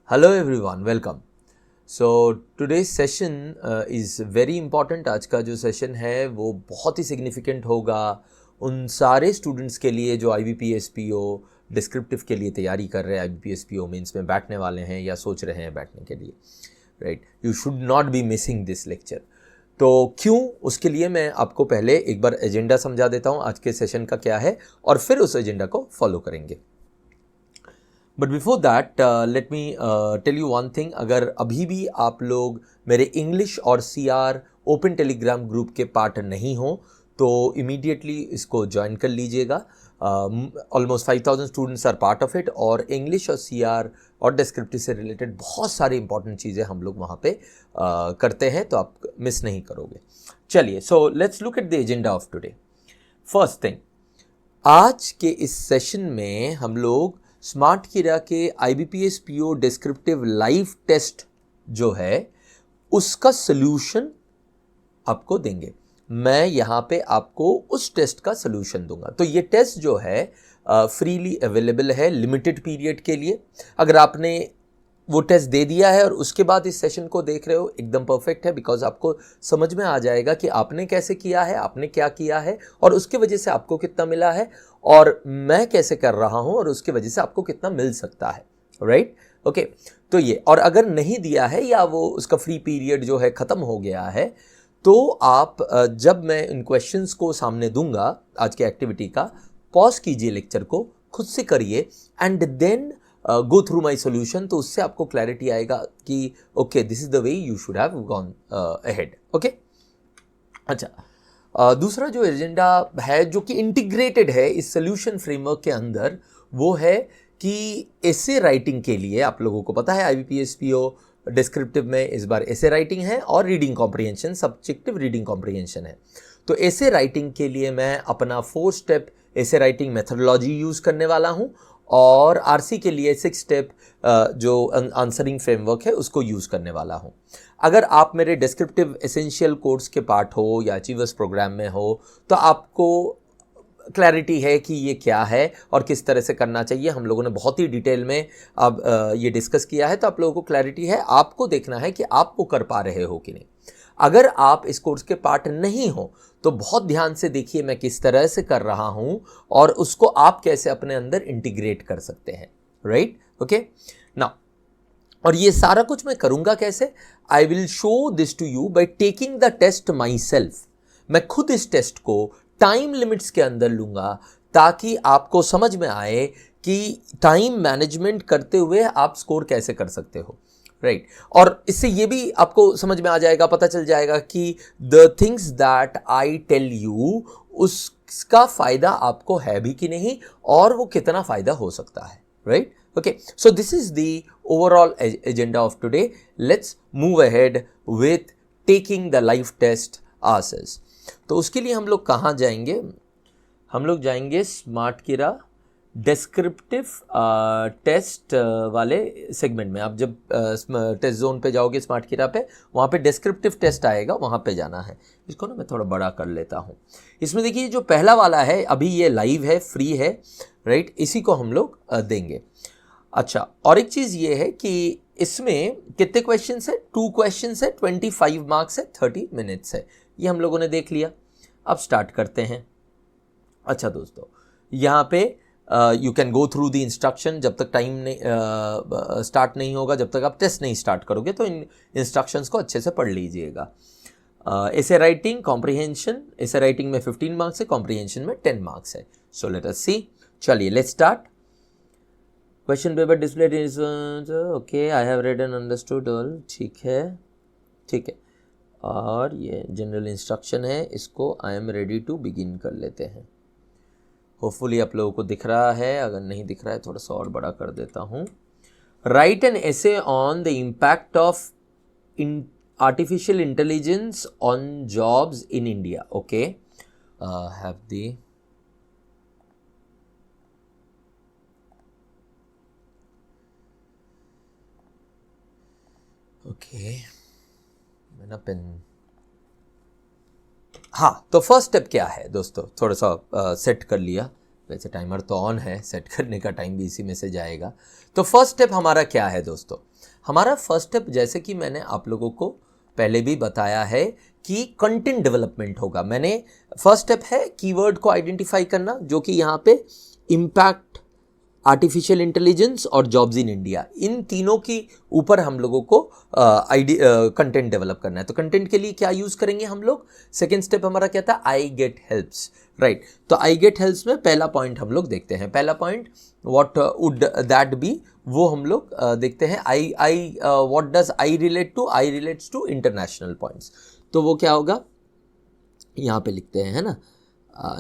Hello everyone, welcome. So today's session is very important. आज का जो सेशन है वो बहुत ही सिग्निफिकेंट होगा उन सारे स्टूडेंट्स के लिए जो IBPS PO डिस्क्रिप्टिव के लिए तैयारी कर रहे हैं, IBPS PO मेंस में बैठने वाले हैं या सोच रहे हैं बैठने के लिए। Right, you should not be missing this lecture. तो क्यों, उसके लिए मैं आपको पहले एक बार एजेंडा समझा देता हूँ आज के सेशन का क्या है, और फिर उस एजेंडा को फॉलो करेंगे। But before that let me tell you one thing. अगर अभी भी आप लोग मेरे इंग्लिश और CR ओपन टेलीग्राम ग्रुप के पार्ट नहीं हो तो इमीडिएटली इसको ज्वाइन कर लीजिएगा। Almost 5000 students are part of it, और इंग्लिश और CR और डिस्क्रिप्टिव से रिलेटेड बहुत सारी इंपॉर्टेंट चीज़ें हम लोग वहाँ पे करते हैं, तो आप मिस नहीं करोगे। चलिए, so let's look at the agenda of today. First thing, आज के इस सेशन में हम लोग स्मार्ट किरा के IBPS PO descriptive live test जो है उसका सॉल्यूशन आपको देंगे। मैं यहाँ पे आपको उस टेस्ट का सॉल्यूशन दूंगा। तो ये टेस्ट जो है फ्रीली अवेलेबल है लिमिटेड पीरियड के लिए। अगर आपने वो टेस्ट दे दिया है और उसके बाद इस सेशन को देख रहे हो, एकदम परफेक्ट है, बिकॉज आपको समझ में आ जाएगा कि आपने कैसे किया है, आपने क्या किया है, और उसके वजह से आपको कितना मिला है, और मैं कैसे कर रहा हूं और उसके वजह से आपको कितना मिल सकता है। Right, okay. तो ये, और अगर नहीं दिया है या वो उसका फ्री पीरियड जो है ख़त्म हो गया है, तो आप जब मैं इन क्वेश्चंस को सामने दूंगा आज की एक्टिविटी का, पॉज कीजिए लेक्चर को, खुद से करिए, and then go through my solution. तो उससे आपको क्लैरिटी आएगा कि okay, this is the way you should have gone ahead. Okay, अच्छा। दूसरा जो एजेंडा है जो कि इंटीग्रेटेड है इस सोल्यूशन फ्रेमवर्क के अंदर, वो है कि एसे राइटिंग के लिए आप लोगों को पता है IBPS PO डिस्क्रिप्टिव में इस बार एसे राइटिंग है और reading comprehension, subjective reading comprehension है। तो एसे राइटिंग के लिए मैं अपना 4 step essay writing methodology use करने वाला हूँ, और RC के लिए 6 स्टेप जो आंसरिंग फ्रेमवर्क है उसको यूज़ करने वाला हूँ। अगर आप मेरे डिस्क्रिप्टिव एसेंशियल कोर्स के पार्ट हो या अचीवर्स प्रोग्राम में हो तो आपको क्लैरिटी है कि ये क्या है और किस तरह से करना चाहिए। हम लोगों ने बहुत ही डिटेल में अब ये डिस्कस किया है, तो आप लोगों को क्लैरिटी है। आपको देखना है कि आप वो कर पा रहे हो कि नहीं। अगर आप इस कोर्स के पार्ट नहीं हो तो बहुत ध्यान से देखिए मैं किस तरह से कर रहा हूं और उसको आप कैसे अपने अंदर इंटीग्रेट कर सकते हैं। Right, okay. नाउ, और ये सारा कुछ मैं करूंगा कैसे? I will show this to you by taking the test myself. मैं खुद इस टेस्ट को टाइम लिमिट्स के अंदर लूंगा ताकि आपको समझ में आए कि टाइम मैनेजमेंट करते हुए आप स्कोर कैसे कर सकते हो। राइट, और इससे ये भी आपको समझ में आ जाएगा, पता चल जाएगा कि the things that I tell you उसका फायदा आपको है भी कि नहीं, और वो कितना फायदा हो सकता है। Right, okay, so this is the overall agenda of today. Let's move ahead with taking the live test ourselves. तो उसके लिए हम लोग कहाँ जाएंगे? हम लोग जाएंगे स्मार्ट किरा डिस्क्रिप्टिव टेस्ट वाले सेगमेंट में। आप जब टेस्ट जोन पे जाओगे स्मार्ट किरा पे, वहाँ पे डिस्क्रिप्टिव टेस्ट आएगा, वहाँ पे जाना है। इसको ना मैं थोड़ा बड़ा कर लेता हूँ। इसमें देखिए जो पहला वाला है अभी ये लाइव है, फ्री है। राइट, इसी को हम लोग देंगे। अच्छा, और एक चीज़ ये है कि इसमें कितने क्वेश्चंस है? 2 क्वेश्चंस है, 25 मार्क्स है, 30 मिनट्स है। ये हम लोगों ने देख लिया। अब स्टार्ट करते हैं। अच्छा दोस्तों, यहाँ पे you can go through the instruction. जब तक टाइम नहीं स्टार्ट नहीं होगा, जब तक आप टेस्ट नहीं स्टार्ट करोगे, तो इन इंस्ट्रक्शंस को अच्छे से पढ़ लीजिएगा। Essay writing, comprehension. Essay writing में 15 मार्क्स है, कॉम्प्रिहेंशन में 10 मार्क्स है। सो लेट अस सी। चलिए, let's start. Question paper displayed is okay, I have read and understood all. ठीक है, ठीक है। और ये जनरल इंस्ट्रक्शन है, इसको I am ready to begin कर लेते हैं। होपफुली आप लोगों को दिख रहा है, अगर नहीं दिख रहा है थोड़ा सा और बड़ा कर देता हूँ। Right an essay on the impact of artificial intelligence on jobs in India. Okay, have the okay, मैं ना पेन। हाँ, तो फर्स्ट स्टेप क्या है दोस्तों? थोड़ा सा सेट कर लिया। वैसे टाइमर तो ऑन है, सेट करने का टाइम भी इसी में से जाएगा। तो फर्स्ट स्टेप हमारा क्या है दोस्तों? हमारा फर्स्ट स्टेप, जैसे कि मैंने आप लोगों को पहले भी बताया है कि कंटेंट डेवलपमेंट होगा। मैंने फर्स्ट स्टेप है कीवर्ड को आइडेंटिफाई करना, जो कि यहाँ पे इम्पैक्ट, आर्टिफिशियल इंटेलिजेंस और जॉब्स इन इंडिया, इन तीनों की ऊपर हम लोगों को कंटेंट डेवलप करना है। तो कंटेंट के लिए क्या यूज करेंगे हम लोग? सेकेंड स्टेप हमारा क्या था? आई गेट हेल्प्स, राइट। तो आई गेट हेल्प्स में पहला पॉइंट हम लोग देखते हैं। पहला point what would that be, वो हम लोग देखते हैं। I what does I relate to? I relates to international points. तो वो क्या होगा, यहाँ पे लिखते हैं, है ना?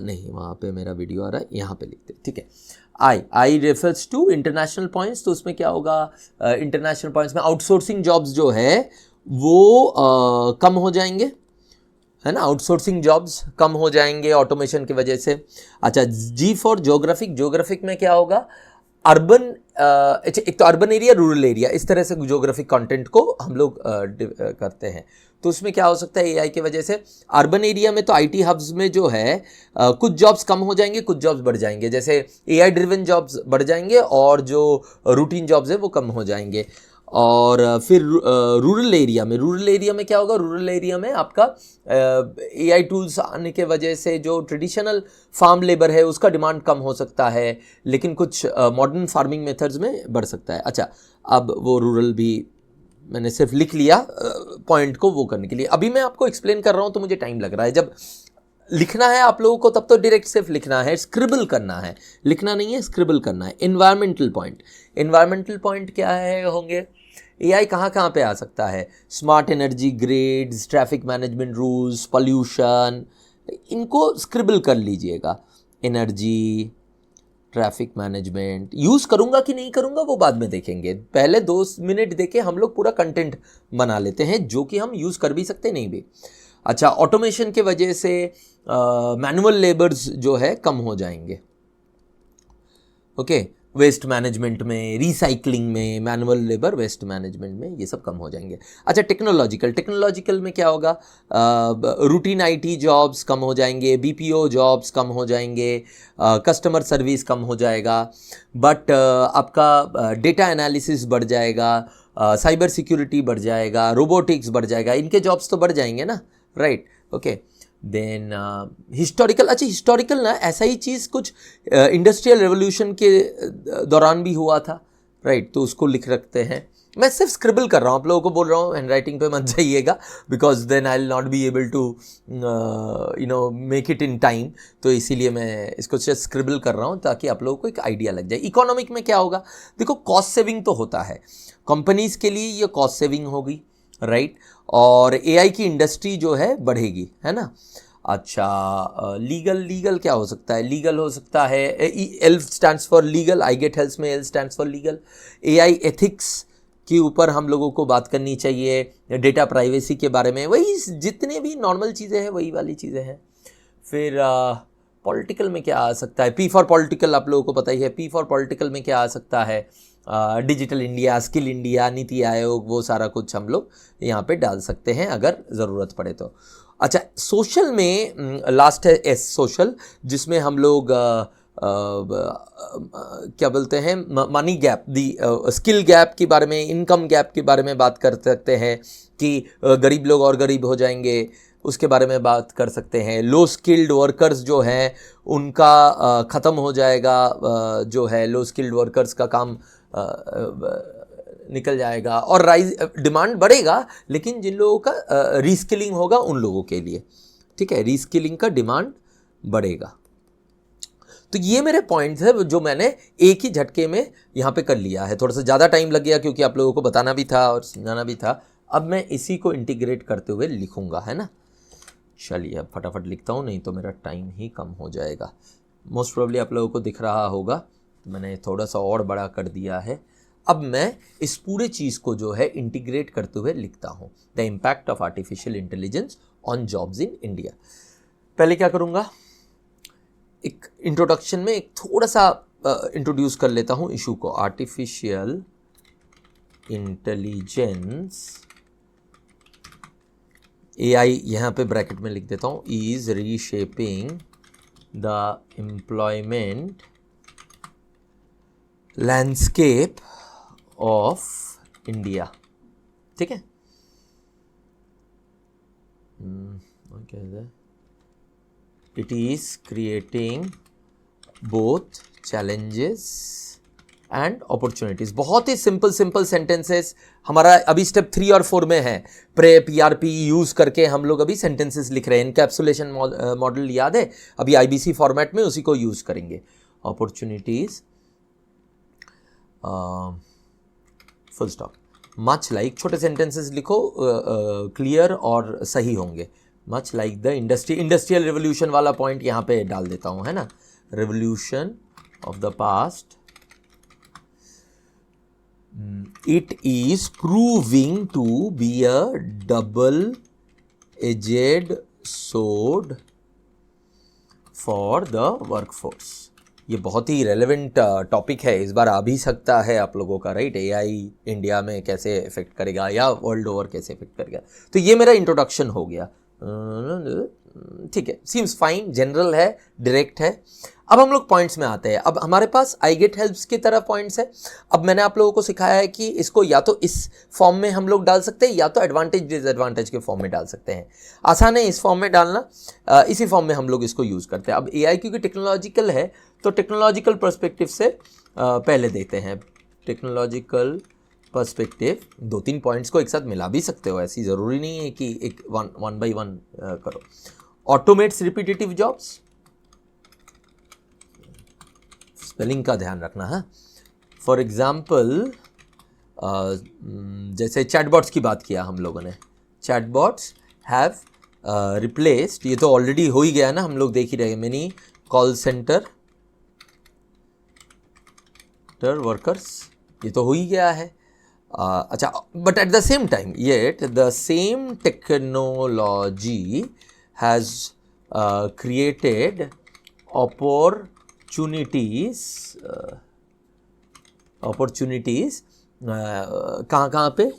नहीं, वहाँ पे मेरा वीडियो आ रहा है, यहाँ पे लिखते हैं, ठीक है। आई रेफर्स टू इंटरनेशनल पॉइंट्स। तो उसमें क्या होगा? इंटरनेशनल पॉइंट्स में आउटसोर्सिंग जॉब्स जो है वो कम हो जाएंगे, है ना? आउटसोर्सिंग जॉब्स कम हो जाएंगे ऑटोमेशन की वजह से। अच्छा, जी फॉर ज्योग्राफिक। ज्योग्राफिक में क्या होगा? अर्बन, एक तो अर्बन एरिया, रूरल एरिया, इस तरह से ज्योग्राफिक कंटेंट को हम लोग करते हैं। तो उसमें क्या हो सकता है? एआई की वजह से अर्बन एरिया में तो आईटी हब्स में जो है कुछ जॉब्स कम हो जाएंगे, कुछ जॉब्स बढ़ जाएंगे। जैसे एआई ड्रिवन जॉब्स बढ़ जाएंगे और जो रूटीन जॉब्स है वो कम हो जाएंगे। और फिर रूरल एरिया में क्या होगा? रूरल एरिया में आपका एआई टूल्स आने के वजह से जो ट्रेडिशनल फार्म लेबर है उसका डिमांड कम हो सकता है, लेकिन कुछ मॉडर्न फार्मिंग मेथड्स में बढ़ सकता है। अच्छा, अब वो रूरल भी मैंने सिर्फ लिख लिया पॉइंट को वो करने के लिए। अभी मैं आपको एक्सप्लेन कर रहा हूँ तो मुझे टाइम लग रहा है। जब लिखना है आप लोगों को तब तो डायरेक्ट सिर्फ लिखना है, स्क्रिबल करना है, लिखना नहीं है, स्क्रिबल करना है। एनवायरमेंटल पॉइंट क्या है होंगे? एआई कहाँ कहाँ पे आ सकता है? Smart energy grids, traffic management rules, pollution, इनको स्क्रिबल कर लीजिएगा। एनर्जी, ट्रैफिक मैनेजमेंट यूज़ करूँगा कि नहीं करूँगा वो बाद में देखेंगे। पहले 2 मिनट देके हम लोग पूरा कंटेंट बना लेते हैं, जो कि हम यूज़ कर भी सकते नहीं भी। अच्छा, ऑटोमेशन के वजह से मैनुअल लेबर्स जो है कम हो जाएंगे। ओके, वेस्ट मैनेजमेंट में, रिसाइकलिंग में, मैनुअल लेबर, वेस्ट मैनेजमेंट में, ये सब कम हो जाएंगे। अच्छा, टेक्नोलॉजिकल में क्या होगा? रूटीन आईटी जॉब्स कम हो जाएंगे, बीपीओ जॉब्स कम हो जाएंगे, कस्टमर सर्विस कम हो जाएगा, बट आपका डेटा एनालिसिस बढ़ जाएगा, साइबर सिक्योरिटी बढ़ जाएगा, रोबोटिक्स बढ़ जाएगा, इनके जॉब्स तो बढ़ जाएंगे ना, राइट? Okay, then historical. अच्छा, हिस्टोरिकल ना ऐसा ही चीज़ कुछ इंडस्ट्रियल रेवोल्यूशन के दौरान भी हुआ था, राइट? तो उसको लिख रखते हैं। मैं सिर्फ स्क्रिबल कर रहा हूँ, आप लोगों को बोल रहा हूँ हैंड राइटिंग पे मत जाइएगा, because then I will not be able to make it in time. तो इसीलिए मैं इसको सिर्फ स्क्रिबल कर रहा हूँ ताकि आप लोगों को एक आइडिया लग जाए। इकोनॉमिक में क्या होगा? देखो, कॉस्ट सेविंग तो होता है कंपनीज के लिए, ये कॉस्ट सेविंग होगी, राइट? और एआई की इंडस्ट्री जो है बढ़ेगी, है ना? अच्छा, लीगल क्या हो सकता है? लीगल हो सकता है, L stands for legal, I get helps में L stands for legal. AI ethics के ऊपर हम लोगों को बात करनी चाहिए, डेटा प्राइवेसी के बारे में, वही जितने भी नॉर्मल चीज़ें हैं वही वाली चीज़ें हैं। फिर पॉलिटिकल में क्या आ सकता है? पी फॉर पॉलिटिकल आप लोगों को पता ही है। पी फॉर पॉलिटिकल में क्या आ सकता है? Digital India, skill India, NITI Aayog, वो सारा कुछ हम लोग यहाँ पे डाल सकते हैं अगर ज़रूरत पड़े तो। अच्छा, सोशल में लास्ट है एस, सोशल, जिसमें हम लोग क्या बोलते हैं, मनी गैप, दी स्किल गैप के बारे में, इनकम गैप के बारे में बात कर सकते हैं कि गरीब लोग और गरीब हो जाएंगे, उसके बारे में बात कर सकते हैं। लो स्किल्ड वर्कर्स जो हैं उनका ख़त्म हो जाएगा, जो है लो स्किल्ड वर्कर्स का काम निकल जाएगा और राइज डिमांड बढ़ेगा, लेकिन जिन लोगों का रीस्किलिंग होगा उन लोगों के लिए, ठीक है, रीस्किलिंग का डिमांड बढ़ेगा। तो ये मेरे पॉइंट्स है जो मैंने एक ही झटके में यहाँ पे कर लिया है। थोड़ा सा ज़्यादा टाइम लग गया क्योंकि आप लोगों को बताना भी था और समझाना भी था। अब मैं इसी को इंटीग्रेट करते हुए लिखूँगा, है ना? चलिए अब फटाफट लिखता हूँ, नहीं तो मेरा टाइम ही कम हो जाएगा। मोस्ट प्रोबेबली आप लोगों को दिख रहा होगा, तो मैंने थोड़ा सा और बड़ा कर दिया है। अब मैं इस पूरे चीज़ को जो है इंटीग्रेट करते हुए लिखता हूँ, the impact of artificial intelligence on jobs in India. पहले क्या करूँगा, एक इंट्रोडक्शन में एक थोड़ा सा इंट्रोड्यूस कर लेता हूँ इशू को। आर्टिफिशियल इंटेलिजेंस, एआई यहाँ पे ब्रैकेट में लिख देता हूँ, is reshaping the employment landscape of India. ठीक है। It is creating both challenges and opportunities. बहुत ही सिंपल सेंटेंसेस हमारा अभी स्टेप 3 और 4 में है। प्रेप ERP यूज करके हम लोग अभी सेंटेंसेस लिख रहे हैं। इनकैप्सुलेशन मॉडल याद है, अभी IBC फॉर्मेट में उसी को यूज करेंगे। Opportunities full stop. Much like, छोटे सेंटेंसेस लिखो, क्लियर और सही होंगे। Much like the industrial revolution वाला पॉइंट यहाँ पे डाल देता हूँ, है ना। Revolution of the past, it is proving to be a double edged sword for the workforce. ये बहुत ही रेलेवेंट टॉपिक है, इस बार आ भी सकता है आप लोगों का, राइट। AI इंडिया में कैसे इफेक्ट करेगा या वर्ल्ड ओवर कैसे इफेक्ट करेगा। तो ये मेरा इंट्रोडक्शन हो गया, ठीक है, सीम्स फाइन, जनरल है, डायरेक्ट है। अब हम लोग पॉइंट्स में आते हैं। अब हमारे पास आई गेट हेल्प्स की तरह पॉइंट्स है। अब मैंने आप लोगों को सिखाया है कि इसको या तो इस फॉर्म में हम लोग डाल सकते हैं या तो एडवांटेज डिसएडवांटेज के फॉर्म में डाल सकते हैं। आसान है इस फॉर्म में डालना, इसी फॉर्म में हम लोग इसको यूज़ करते हैं। अब AI क्योंकि टेक्नोलॉजिकल है तो टेक्नोलॉजिकल पर्सपेक्टिव से पहले देते हैं। टेक्नोलॉजिकल पर्सपेक्टिव, 2-3 पॉइंट्स को एक साथ मिला भी सकते हो, ऐसी ज़रूरी नहीं है कि एक वन बाई वन करो। ऑटोमेट्स रिपीटेटिव जॉब्स, स्पेलिंग का ध्यान रखना है। फॉर एग्जाम्पल जैसे चैटबॉट्स की बात किया हम लोगों ने, चैटबॉट्स हैव रिप्लेस्ड, ये तो ऑलरेडी हो ही गया ना, हम लोग देख ही रहे, मेनी कॉल सेंटर वर्कर्स, ये तो हो ही गया है। अच्छा, but at the same time yet the same technology has created opportunities कहाँ पे,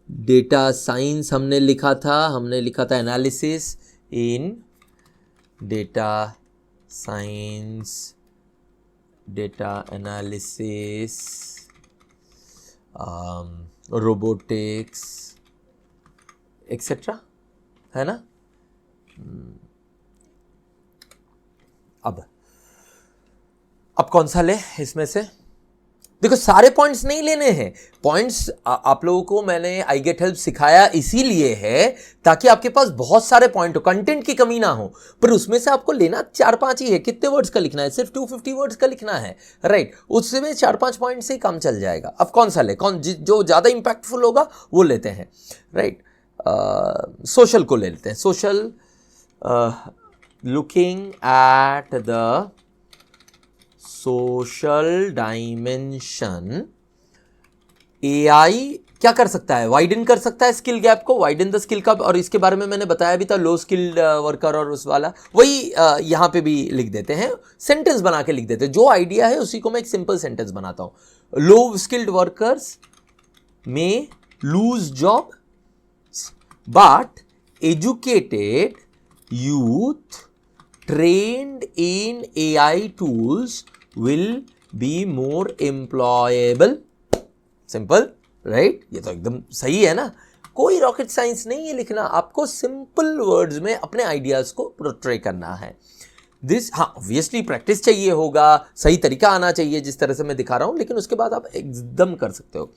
डेटा साइंस हमने लिखा था analysis in data science, data analysis, robotics etcetera, है ना। अब कौन सा ले इसमें से, देखो सारे पॉइंट्स नहीं लेने हैं। पॉइंट्स आप लोगों को मैंने आई गेट हेल्प सिखाया इसीलिए है ताकि आपके पास बहुत सारे पॉइंट हो, कंटेंट की कमी ना हो, पर उसमें से आपको लेना 4-5 ही है। कितने वर्ड्स का लिखना है, सिर्फ 250 वर्ड्स का लिखना है, राइट। उसमें 4-5 पॉइंट से ही काम चल जाएगा। अब कौन सा ले, जो ज़्यादा इंपैक्टफुल होगा वो लेते हैं, राइट। सोशल को ले लेते हैं। Social, looking at the social dimension, AI क्या कर सकता है, वाइडन कर सकता है स्किल गैप को, वाइडन द स्किल का, और इसके बारे में मैंने बताया भी था, लो स्किल्ड वर्कर और उस वाला, वही यहाँ पे भी लिख देते हैं, सेंटेंस बना के लिख देते हैं। जो आइडिया है उसी को मैं एक सिंपल सेंटेंस बनाता हूँ। लो स्किल्ड वर्कर्स में lose job but educated youth trained in AI tools will be more employable. Simple, right. ये तो एकदम सही है ना, कोई रॉकेट साइंस नहीं है लिखना, आपको सिंपल वर्ड्स में अपने आइडियाज को पोर्ट्रे करना है। दिस, हाँ ऑब्वियसली प्रैक्टिस चाहिए होगा, सही तरीका आना चाहिए जिस तरह से मैं दिखा रहा हूं, लेकिन उसके बाद आप एकदम कर सकते हो।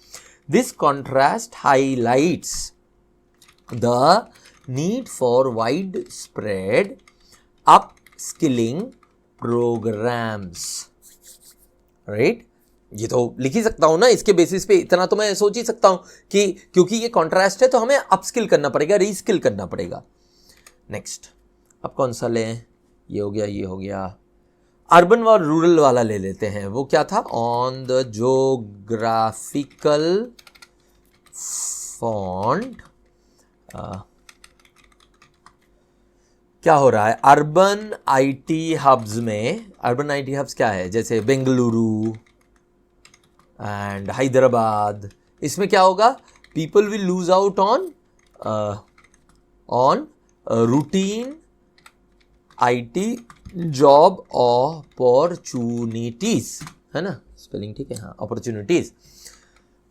This contrast highlights the need for wide spread upskilling programmes, right. ये तो लिख ही सकता हूं ना, इसके बेसिस पे इतना तो मैं सोच ही सकता हूं कि क्योंकि ये कॉन्ट्रास्ट है तो हमें अपस्किल करना पड़ेगा, रीस्किल करना पड़ेगा। नेक्स्ट, अब कौन सा लें, ये हो गया, ये हो गया। अर्बन और रूरल वाला ले लेते हैं। वो क्या था, ऑन द जोग्राफिकल फॉन्ट क्या हो रहा है अर्बन IT हब्स में। अर्बन IT हब्स क्या है, जैसे बेंगलुरु एंड हैदराबाद, इसमें क्या होगा, people will lose out on routine IT job opportunities, है ना, स्पेलिंग ठीक है, हाँ, अपॉर्चुनिटीज,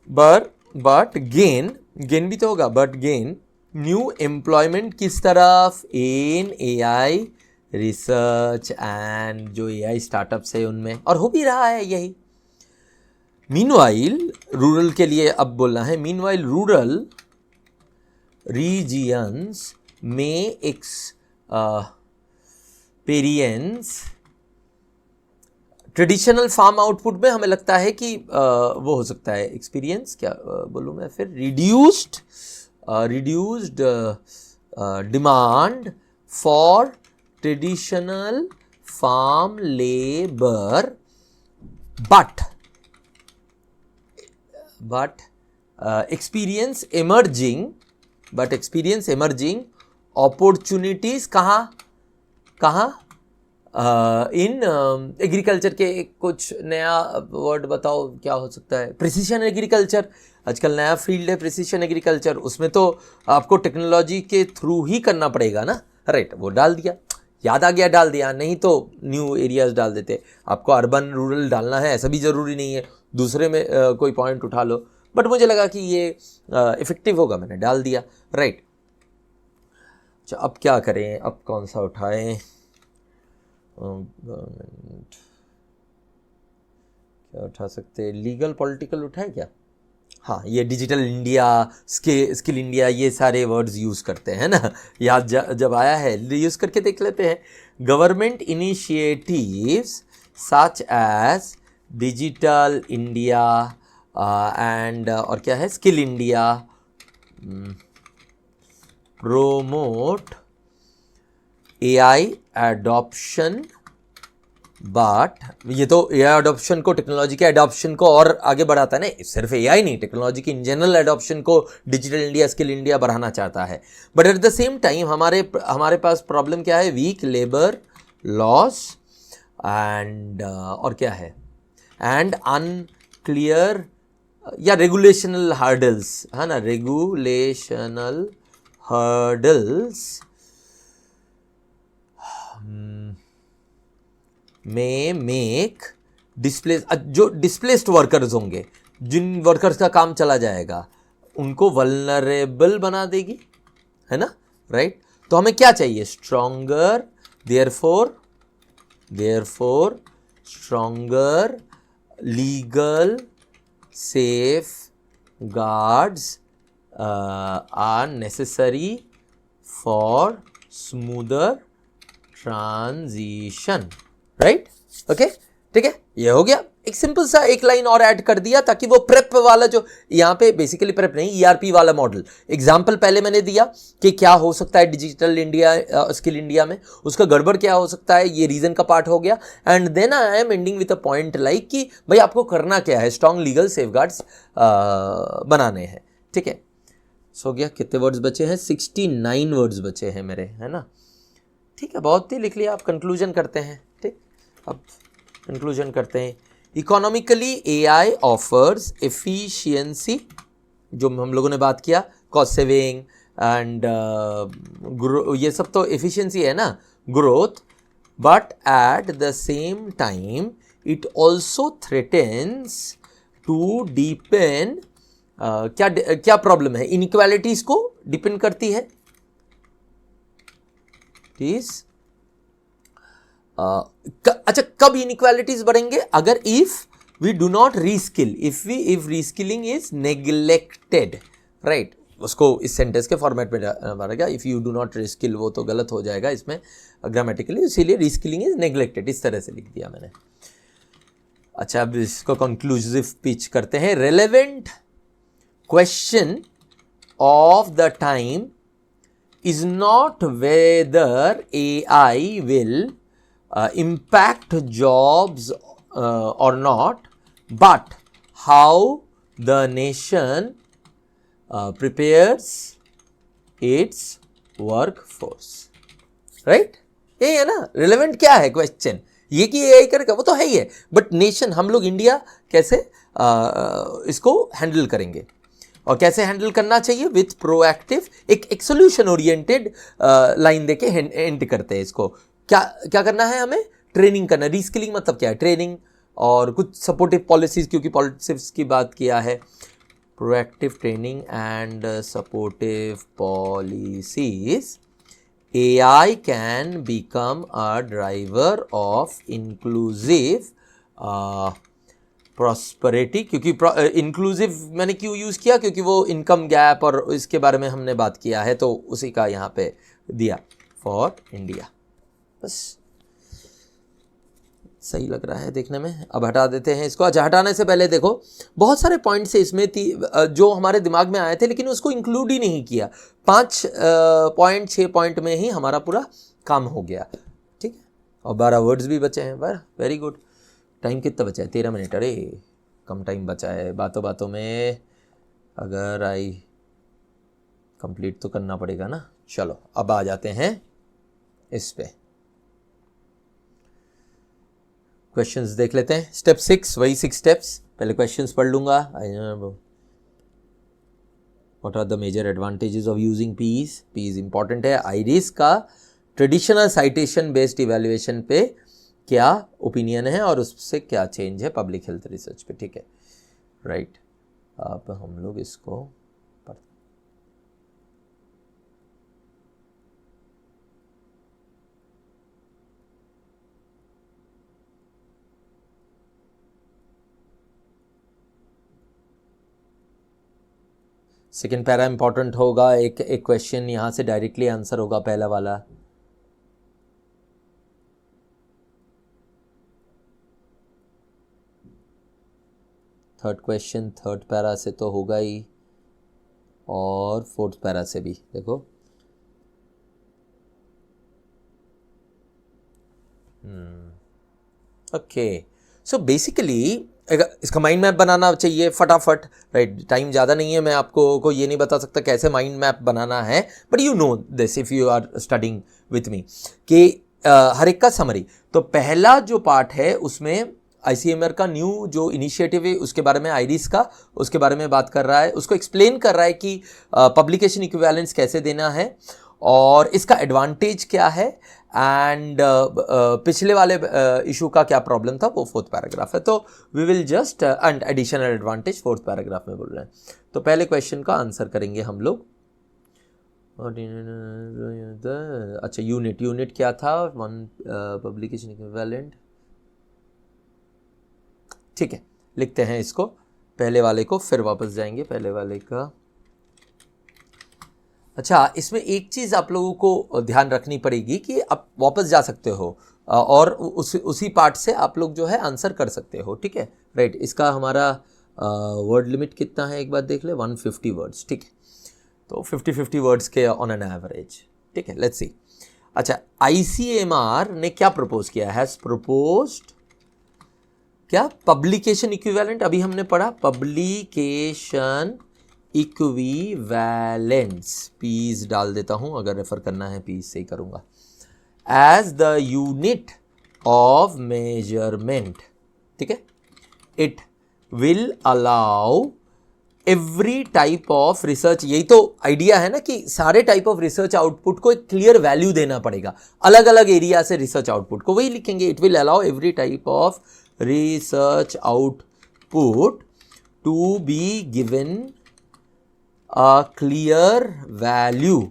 बट गेन गेन भी तो होगा, बट गेन न्यू एम्प्लॉयमेंट किस तरफ, इन एआई रिसर्च एंड जो एआई स्टार्टअप्स है उनमें, और हो भी रहा है यही। मीनवाइल रूरल के लिए अब बोलना है, मीनवाइल रूरल रीजियंस में एक्सपीरियंस ट्रेडिशनल फार्म आउटपुट में हमें लगता है कि वो हो सकता है एक्सपीरियंस, क्या बोलूँ मैं फिर, reduced demand for traditional farm labour, but experience emerging opportunities कहाँ इन एग्रीकल्चर के कुछ नया वर्ड बताओ क्या हो सकता है, प्रिसीशन एग्रीकल्चर, आजकल नया फील्ड है प्रिसीशन एग्रीकल्चर, उसमें तो आपको टेक्नोलॉजी के थ्रू ही करना पड़ेगा ना, राइट। वो डाल दिया, याद आ गया डाल दिया, नहीं तो न्यू एरियाज डाल देते। आपको अर्बन रूरल डालना है ऐसा भी ज़रूरी नहीं है, दूसरे में कोई पॉइंट उठा लो, बट मुझे लगा कि ये इफेक्टिव होगा, मैंने डाल दिया, राइट। अच्छा अब क्या करें, अब कौन सा उठाएं, गवर्नमेंट क्या उठा सकते हैं, लीगल पॉलिटिकल उठाए क्या, हाँ ये डिजिटल इंडिया, स्किल इंडिया, ये सारे वर्ड्स यूज़ करते हैं ना, याद जब आया है यूज़ करके देख लेते हैं। Government initiatives such as digital India and और क्या है, skill India promote AI adoption, but ये तो एआई एडॉप्शन को, टेक्नोलॉजी के एडॉप्शन को और आगे बढ़ाता है ना, सिर्फ एआई नहीं, टेक्नोलॉजी की इन जनरल एडॉप्शन को डिजिटल इंडिया, स्किल इंडिया बढ़ाना चाहता है। But at the same time हमारे पास प्रॉब्लम क्या है, वीक लेबर लॉस एंड और क्या है, एंड अनक्लियर या रेगुलेशनल हर्डल्स, है ना, रेगुलेशनल हर्डल्स में मेक जो डिस्प्लेस्ड वर्कर्स होंगे, जिन वर्कर्स का काम चला जाएगा, उनको वल्नरेबल बना देगी, है ना, राइट। तो हमें क्या चाहिए, stronger, therefore stronger legal safeguards are necessary for smoother transition, right, okay, ठीक है। ये हो गया, एक सिंपल सा एक लाइन और ऐड कर दिया ताकि वो प्रेप वाला, जो यहाँ पे बेसिकली प्रेप नहीं, ईआरपी वाला मॉडल एग्जांपल पहले मैंने दिया कि क्या हो सकता है डिजिटल इंडिया, स्किल इंडिया में, उसका गड़बड़ क्या हो सकता है, ये रीजन का पार्ट हो गया। And then I am ending with a point like कि भाई आपको करना क्या है, स्ट्रॉन्ग लीगल सेफगार्ड्स बनाने हैं, ठीक है। सो गया, कितने वर्ड्स बचे हैं, 69 वर्ड्स बचे हैं मेरे, है ना, ठीक है, बहुत ही लिख लिया। आप कंक्लूजन करते हैं, ठीक, अब कंक्लूजन करते हैं। इकोनॉमिकली एआई ऑफर्स एफिशिएंसी, जो हम लोगों ने बात किया, कॉस्ट सेविंग एंड ये सब तो एफिशिएंसी है ना, growth, but at the same time it also threatens to deepen, क्या प्रॉब्लम है, इनइक्वालिटीज को डिपेंड करती है, अच्छा कब इनइक्वालिटीज बढ़ेंगे, अगर if we do not reskill, if reskilling is neglected, right, उसको इस सेंटेंस के फॉर्मेट में मारेगा, if you do not reskill, वो तो गलत हो जाएगा इसमें ग्रामेटिकली, इसीलिए रीस्किलिंग इज नेग्लेक्टेड, इस तरह से लिख दिया मैंने। अच्छा अब इसको कंक्लूसिव पिच करते हैं। Relevant question of the time is not whether AI will impact jobs or not, but how the nation prepares its workforce, right? यही है ना, relevant क्या है क्वेश्चन, ये कि AI करेगा वो तो है ही है, बट नेशन, हम लोग इंडिया कैसे इसको हैंडल करेंगे और कैसे हैंडल करना चाहिए, विथ प्रोएक्टिव, एक सोल्यूशन ओरिएंटेड लाइन देके एंड करते हैं इसको। क्या करना है हमें, ट्रेनिंग करना। रीस्किलिंग मतलब क्या है, ट्रेनिंग और कुछ सपोर्टिव पॉलिसीज, क्योंकि पॉलिसीज की बात किया है, proactive training and supportive policies, AI can become a driver of inclusive prosperity. क्योंकि इंक्लूसिव मैंने क्यों यूज़ किया, क्योंकि वो इनकम गैप और इसके बारे में हमने बात किया है, तो उसी का यहाँ पे दिया फॉर इंडिया। बस सही लग रहा है देखने में। अब हटा देते हैं इसको। अच्छा, हटाने से पहले देखो बहुत सारे पॉइंट्स इसमें जो हमारे दिमाग में आए थे लेकिन उसको इंक्लूड ही नहीं किया। 5 पॉइंट 6 पॉइंट में ही हमारा पूरा काम हो गया। ठीक है, और 12 वर्ड्स भी बचे हैं। Very good. टाइम कितना बचा है? 13 मिनट। अरे कम टाइम बचा है। बातों बातों में अगर आई कंप्लीट तो करना पड़ेगा ना। चलो अब आ जाते हैं इस पे, क्वेश्चंस देख लेते हैं। स्टेप 6, वही 6 स्टेप्स। पहले क्वेश्चंस पढ़ लूंगा। What are the major advantages of using PIECE. PIECE important है। आईरिस का ट्रेडिशनल साइटेशन बेस्ड इवैल्यूएशन पे क्या ओपिनियन है और उससे क्या चेंज है पब्लिक हेल्थ रिसर्च पे। ठीक है, राइट। अब हम लोग इसको सेकेंड पैरा इंपॉर्टेंट होगा। एक क्वेश्चन यहाँ से डायरेक्टली आंसर होगा, पहला वाला। थर्ड क्वेश्चन थर्ड पैरा से तो होगा ही, और फोर्थ पैरा से भी। देखो ओके, सो बेसिकली इसका माइंड मैप बनाना चाहिए फटाफट, राइट। टाइम ज़्यादा नहीं है, मैं आपको को ये नहीं बता सकता कैसे माइंड मैप बनाना है, but you know this if you are studying with me कि हर एक का समरी। तो पहला जो पार्ट है उसमें ICMR का न्यू जो इनिशिएटिव है उसके बारे में, आईरिस का उसके बारे में बात कर रहा है, उसको एक्सप्लेन कर रहा है कि पब्लिकेशन इक्विवेलेंस कैसे देना है और इसका एडवांटेज क्या है, एंड पिछले वाले इशू का क्या प्रॉब्लम था, वो फोर्थ पैराग्राफ है। तो we will just and additional advantage fourth paragraph में बोल रहे हैं। तो पहले क्वेश्चन का आंसर करेंगे हम लोग। अच्छा, यूनिट क्या था? One publication equivalent. ठीक है, लिखते हैं इसको, पहले वाले को, फिर वापस जाएंगे पहले वाले का। अच्छा, इसमें एक चीज़ आप लोगों को ध्यान रखनी पड़ेगी कि आप वापस जा सकते हो और उसी पार्ट से आप लोग जो है आंसर कर सकते हो। ठीक है, राइट। इसका हमारा वर्ड लिमिट कितना है एक बार देख ले, 150 वर्ड्स। ठीक है, तो 50 वर्ड्स के ऑन एन एवरेज। ठीक है, लेट्स सी। अच्छा, ICMR ने क्या प्रपोज किया? हैज़ प्रपोज्ड क्या? Publication equivalent. अभी हमने पढ़ा पब्लिकेशन इक्विवेलेंस। पीस डाल देता हूं, अगर रेफर करना है पीस से ही करूंगा। As the unit of measurement. ठीक है, it will allow every type of research. यही तो आइडिया है ना कि सारे टाइप ऑफ रिसर्च आउटपुट को एक क्लियर वैल्यू देना पड़ेगा, अलग अलग एरिया से रिसर्च आउटपुट को, वही लिखेंगे। It will allow every type of research output to be given a clear value।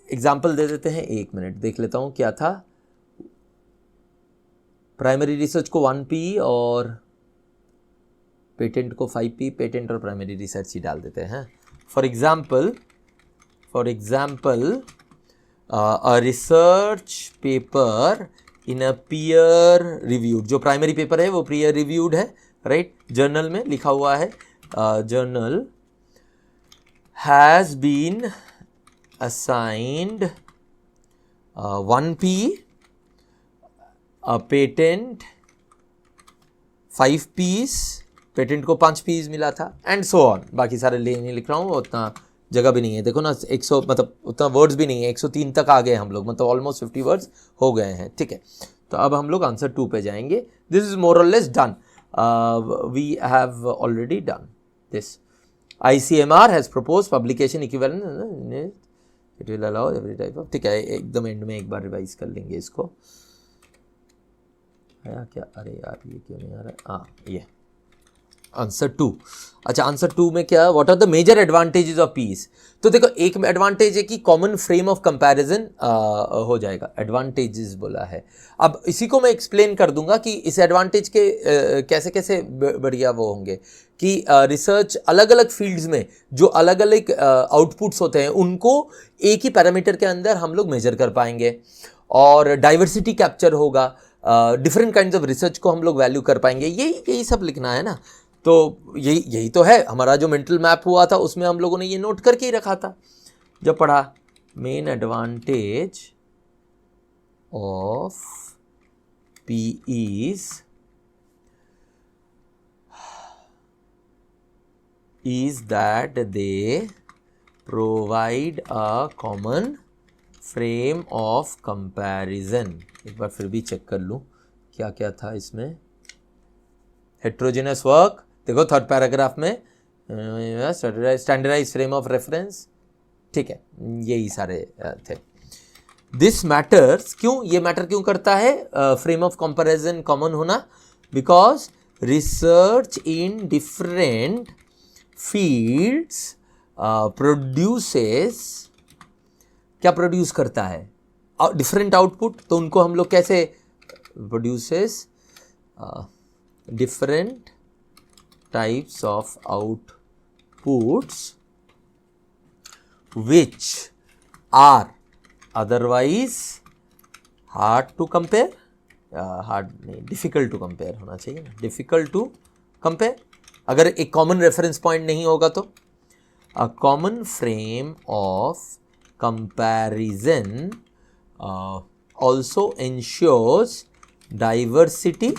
Example दे देते हैं, 1 मिनट देख लेता हूं क्या था। प्राइमरी रिसर्च को 1p और पेटेंट को 5p। पेटेंट और प्राइमरी रिसर्च ही डाल देते हैं। For example a research paper in a peer reviewed. जो प्राइमरी पेपर है वो पीयर रिव्यूड है, राइट। जर्नल में लिखा हुआ है journal has been assigned 1p, patent 5 PIECE, patent को 5 पीस मिला था, एंड सो ऑन। बाकी सारे नहीं लिख रहा हूँ, उतना जगह भी नहीं है। देखो ना, 100 मतलब उतना वर्ड्स भी नहीं है, 103 तक आ गए हम लोग, मतलब ऑलमोस्ट 50 वर्ड्स हो गए हैं। ठीक है, तो अब हम लोग आंसर 2 पे जाएंगे। दिस इज मोर और less done, we have already done this. ICMR has propose publication equivalent, it will allow every type of. ठीक है, एकदम एंड में एक बार रिवाइज कर लेंगे इसको। आया क्या? अरे यार ये क्यों नहीं आ रहा है? हाँ, ये आंसर 2। अच्छा, आंसर 2 में क्या, what are the major advantages of PIECE? तो देखो, एक एडवांटेज है कि कॉमन फ्रेम ऑफ कंपैरिजन हो जाएगा, एडवांटेजेस बोला है। अब इसी को मैं एक्सप्लेन कर दूंगा कि इस एडवांटेज के कैसे कैसे बढ़िया वो होंगे कि रिसर्च अलग अलग फील्ड्स में जो अलग अलग आउटपुट्स होते हैं उनको एक ही पैरामीटर के अंदर हम लोग मेजर कर पाएंगे, और डाइवर्सिटी कैप्चर होगा, डिफरेंट काइंड्स ऑफ रिसर्च को हम लोग वैल्यू कर पाएंगे। यही सब लिखना है ना। तो यही तो है हमारा जो मेंटल मैप हुआ था, उसमें हम लोगों ने ये नोट करके ही रखा था जब पढ़ा। Main advantage of PEs is that they provide a common frame of comparison। एक बार फिर भी चेक कर लूँ क्या क्या था इसमें। हेट्रोजेनस वर्क, देखो थर्ड पैराग्राफ में स्टैंडर्डाइज फ्रेम ऑफ रेफरेंस, ठीक है, यही सारे थे। दिस मैटर्स, क्यों ये मैटर क्यों करता है फ्रेम ऑफ कंपैरिजन कॉमन होना? Because research in different fields produces, क्या प्रोड्यूस करता है? Different output. तो उनको हम लोग कैसे, produces different types of outputs which are otherwise hard to compare, hard नहीं, difficult to compare होना चाहिए ना, difficult to compare। अगर एक common reference point नहीं होगा तो a common frame of comparison also ensures diversity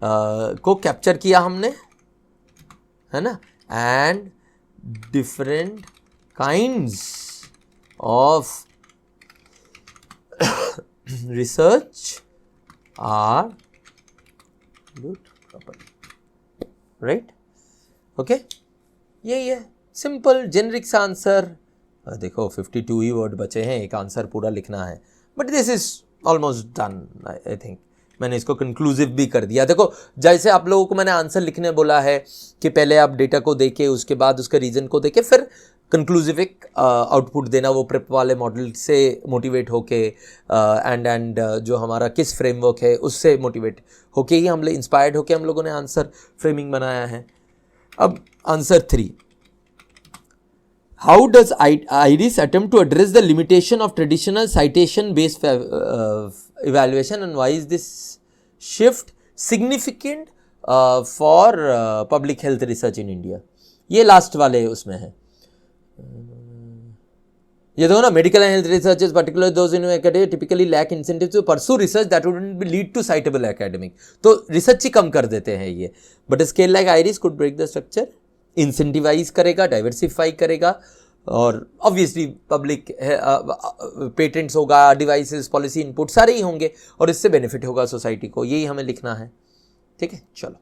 को कैप्चर किया हमने, है ना, and different kinds of research are right. Okay, यही है सिंपल जेनरिक सा आंसर। देखो 52 ही वर्ड बचे हैं, एक आंसर पूरा लिखना है, but this is almost done. I think मैंने इसको कंक्लूसिव भी कर दिया। देखो, जैसे आप लोगों को मैंने आंसर लिखने बोला है कि पहले आप डेटा को देके, उसके बाद उसके रीजन को देके, फिर कंक्लूसिव एक आउटपुट देना, वो प्रेप वाले मॉडल से मोटिवेट होके एंड जो हमारा किस फ्रेमवर्क है उससे मोटिवेट होके ही हम लोग इंस्पायर्ड होके हम लोगों ने आंसर फ्रेमिंग बनाया है। अब answer 3, how does IRIS attempt to address the limitation of traditional citation based evaluation and why is this shift significant for public health research in India? ये लास्ट वाले उसमें है, ये दो ना, medical and health researchers, particularly those in academia, typically lack incentives to pursue research that would lead to citable academic। तो research ही कम कर देते हैं ये, but a scale like IRIS could break the structure, incentivise करेगा, diversify करेगा, और obviously public patents होगा, devices, policy input सारे ही होंगे, और इससे बेनिफिट होगा सोसाइटी को। यही हमें लिखना है, ठीक है। चलो,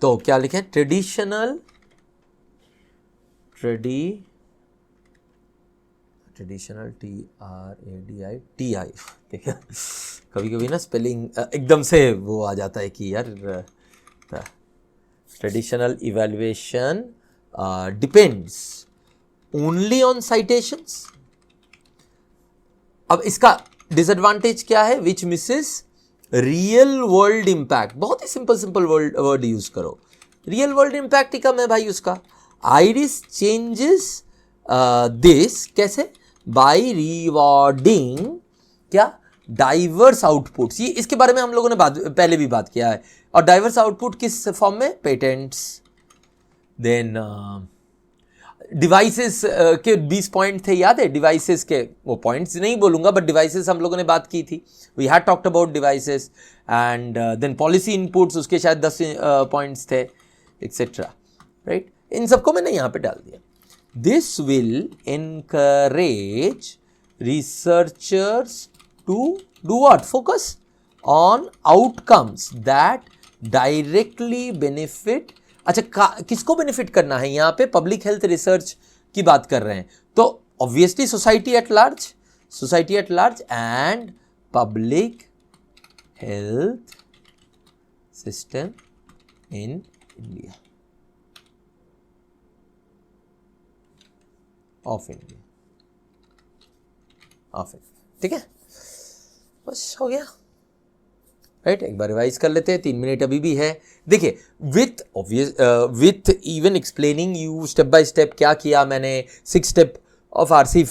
तो क्या लिखें? ट्रेडिशनल TRADI, ठीक है। कभी कभी ना स्पेलिंग एकदम से वो आ जाता है कि यार, traditional evaluation depends only on citations। अब इसका डिसएडवांटेज क्या है? which misses real world impact। बहुत ही सिंपल वर्ड यूज करो, रियल वर्ल्ड इम्पैक्ट ही कम है भाई उसका। आइरिस चेंजेस दिस कैसे? बाय रिवॉर्डिंग क्या? Diverse outputs. ये इसके बारे में हम लोगों ने पहले भी बात किया है। और डाइवर्स आउटपुट किस फॉर्म में? पेटेंट्स, देन डिवाइसेस के 20 पॉइंट थे, याद है? डिवाइसेस के वो पॉइंट्स नहीं बोलूंगा, बट डिवाइसेस हम लोगों ने बात की थी, we had talked about devices. And then policy inputs, उसके शायद 10 पॉइंट्स थे, एक्सेट्रा, राइट। इन सबको मैंने यहाँ पे डाल दिया। This will encourage researchers to do what? Focus on outcomes that directly benefit। अच्छा, किसको बेनिफिट करना है यहाँ पे? पब्लिक हेल्थ रिसर्च की बात कर रहे हैं, तो obviously society at large and public health system in India, of India, of India. ठीक है, बस हो गया। राइट, एक बार रिवाइज कर लेते हैं, 3 मिनट अभी भी है। देखिए, with even explaining you step by step क्या किया मैंने, 6 स्टेप ऑफ आरसी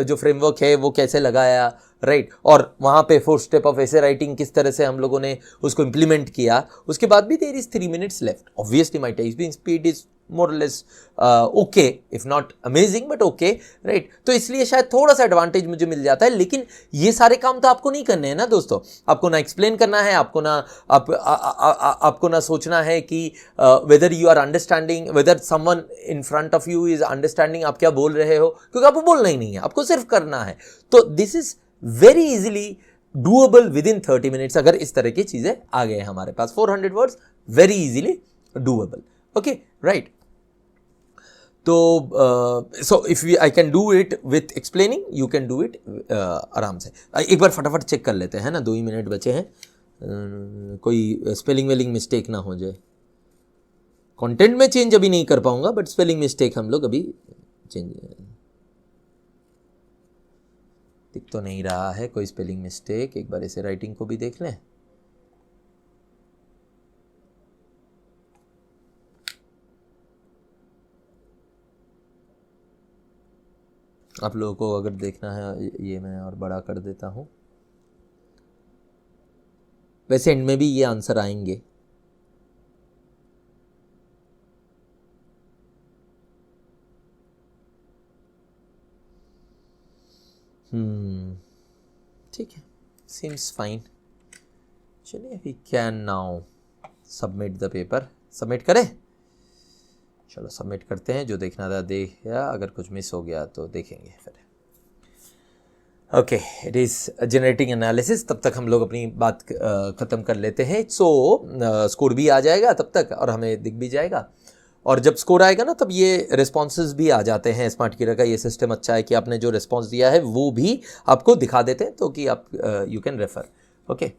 जो फ्रेमवर्क है वो कैसे लगाया, राइट, और वहाँ पे 4 स्टेप ऑफ ऐसे राइटिंग किस तरह से हम लोगों ने उसको इम्प्लीमेंट किया। उसके बाद भी there is 3 minutes left. Obviously my typing speed is more less okay, if not amazing but okay, right. तो इसलिए शायद थोड़ा सा एडवांटेज मुझे मिल जाता है, लेकिन ये सारे काम तो आपको नहीं करने हैं ना दोस्तों। आपको ना एक्सप्लेन करना है, आपको ना सोचना है कि whether you are understanding, whether someone in front of you is understanding आप क्या बोल रहे हो, क्योंकि आपको बोलना ही नहीं है, आपको सिर्फ करना है। तो this is very easily doable within 30 minutes. अगर इस तरह की चीजें आ गए हमारे पास, 400 words, very easily doable. Okay, right. तो so if I can do it with explaining, you can do it आराम से। एक बार फटाफट चेक कर लेते हैं ना, 2 ही मिनट बचे हैं, कोई स्पेलिंग वेलिंग मिस्टेक ना हो जाए। कंटेंट में चेंज अभी नहीं कर पाऊंगा, बट स्पेलिंग मिस्टेक हम लोग अभी चेंज, दिख तो नहीं रहा है कोई स्पेलिंग मिस्टेक। एक बार इसे राइटिंग को भी देख लें। आप लोगों को अगर देखना है, ये मैं और बड़ा कर देता हूं। वैसे एंड में भी ये आंसर आएंगे। ठीक है, सीम्स फाइन। चलिए, we can now submit the paper. Submit करें, चलो सबमिट करते हैं। जो देखना था देख, या अगर कुछ मिस हो गया तो देखेंगे फिर। Okay, it is generating analysis. तब तक हम लोग अपनी बात ख़त्म कर लेते हैं। सो स्कोर भी आ जाएगा तब तक, और हमें दिख भी जाएगा। और जब स्कोर आएगा ना, तब ये रिस्पॉन्सेज भी आ जाते हैं। स्मार्ट कीरा का ये सिस्टम अच्छा है कि आपने जो रिस्पॉन्स दिया है वो भी आपको दिखा देते हैं, तो कि आप यू कैन रेफर। ओके,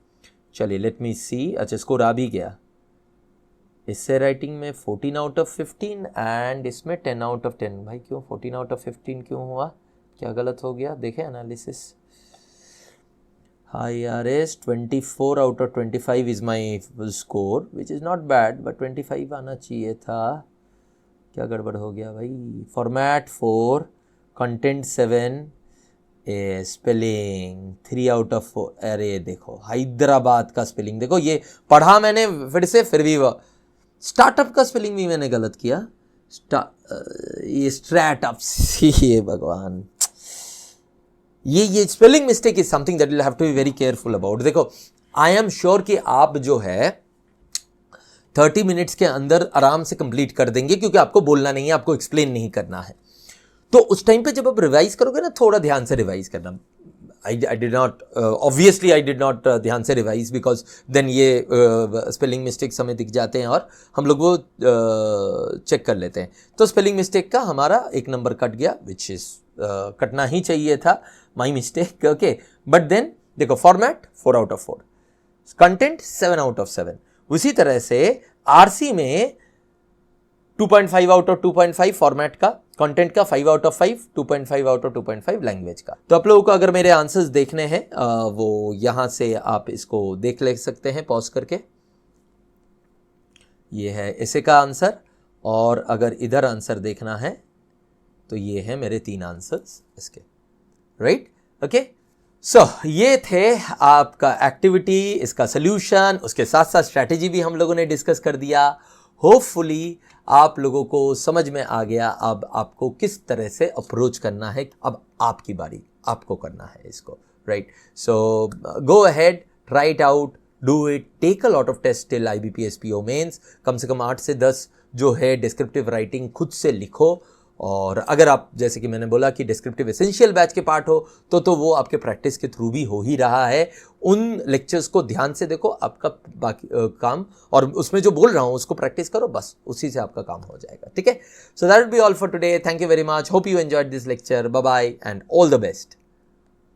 चलिए, लेट मी सी। अच्छा, स्कोर आ भी गया। इससे राइटिंग में 14 आउट ऑफ 15 एंड इसमें 10 आउट ऑफ 10। भाई क्यों 14 आउट ऑफ 15 क्यों हुआ, क्या गलत हो गया? देखें analysis. IRS 24 out of 25 is my score, which is not bad, but 25 आना चाहिए था। क्या गड़बड़ हो गया भाई? Format 4, content 7, spelling 3 out of 4। अरे देखो, हैदराबाद का स्पेलिंग देखो, ये पढ़ा मैंने फिर से, फिर भी स्टार्टअप का स्पेलिंग भी मैंने गलत किया। ये स्टार्टअप, ये भगवान, ये spelling mistake is something that will have to be very careful about. देखो, आई एम श्योर कि आप जो है 30 मिनट्स के अंदर आराम से कंप्लीट कर देंगे, क्योंकि आपको बोलना नहीं है, आपको एक्सप्लेन नहीं करना है। तो उस टाइम पे जब आप रिवाइज करोगे ना, थोड़ा ध्यान से रिवाइज करना। I did not, obviously I did not ध्यान से रिवाइज, बिकॉज देन ये स्पेलिंग मिस्टेक्स हमें दिख जाते हैं और हम लोग वो चेक कर लेते हैं। तो स्पेलिंग मिस्टेक का हमारा 1 नंबर कट गया, विच इज कटना ही चाहिए था, my mistake. Okay, but then देखो, format 4 out of 4, content 7 out of 7। उसी तरह से आरसी में 2.5 आउट ऑफ 2.5 फॉर्मेट का, कंटेंट का 5 out of 5, 2.5 out of 2.5 language का। तो आप लोगों को अगर मेरे आंसर्स देखने हैं, वो यहां से आप इसको देख ले सकते हैं पॉज करके। ये है ऐसे का आंसर, और अगर इधर आंसर देखना है तो ये है मेरे 3 आंसर्स इसके, राइट। ओके, सो ये थे आपका एक्टिविटी, इसका सोल्यूशन, उसके साथ साथ स्ट्रैटेजी भी हम लोगों ने डिस्कस कर दिया। होपफुली आप लोगों को समझ में आ गया अब आपको किस तरह से अप्रोच करना है। अब आपकी बारी, आपको करना है इसको, right. So go ahead, try it out, do it, take a lot of test till IBPS PO mains. कम से कम 8 से 10 जो है डिस्क्रिप्टिव राइटिंग खुद से लिखो। और अगर आप, जैसे कि मैंने बोला कि डिस्क्रिप्टिव एसेंशियल बैच के पार्ट हो, तो वो आपके प्रैक्टिस के थ्रू भी हो ही रहा है। उन लेक्चर्स को ध्यान से देखो, आपका बाकी काम, और उसमें जो बोल रहा हूँ उसको प्रैक्टिस करो, बस उसी से आपका काम हो जाएगा, ठीक है। So that will be all for today. Thank you very much, hope you enjoyed this lecture. Bye bye and all the best.